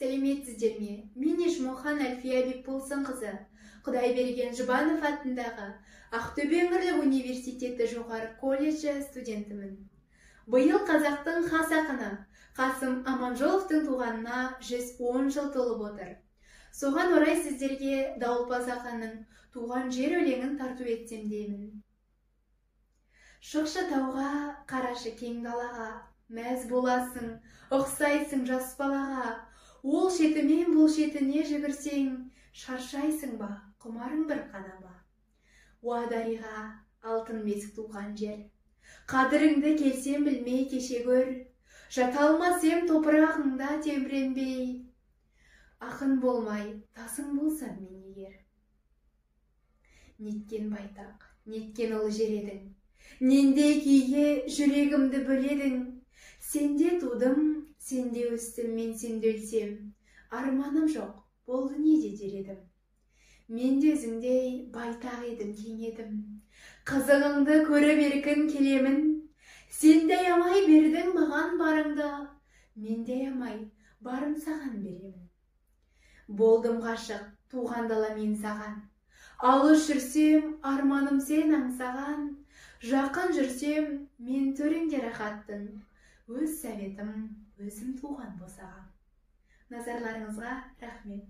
Сәлеметсіздер ме? Мен Ешмохан Әлфия Бекболсынқызы, Құдай берген Жұбанов атындағы Ақтөбе өңірлік университеті жоғары колледжі студентімін. Биыл қазақтың хас ақыны Қасым Аманжоловтың туғанына 110 жыл толып отыр. Соған орай сіздерге Дауылпаз ақынның туған жер өлеңін тарту етсем деймін. Шықшы тауға, қарашы кең далаға, мәз боласың, ұқсайсың жас балаға. Ол шетімен бұл шетіне жүгірсең, шаршайсың ба, құмарың бір қанама. Уа дариға, алтын бесік туған жер, қадіріңді келсем білмей кеше көр, жата алмасем топырағыңда теміренбей. Ақын болмай, тасың болсам мен егер. Неткен байтақ, неткен ұлы жер едің, нендей күйге жүрегімді бөледің. Сенде тудым, сенде өстім, мен сенде өлсем, арманым жоқ, болды неде дер едім. Мен де өзіңдей байтақ едім, кең едім. Қызығыңды көріп еркін келемін. Сен де аямай бердің маған барыңды, мен де аямай барым саған беремін. Болдым ғашық, туған дала мен саған. Алыс жүрсем, арманым сен аңсаған. Жақын жүрсем, мен төреңде рахаттың. Өз сәветім, өзім туған босағам. Назарларыңызға рахмет.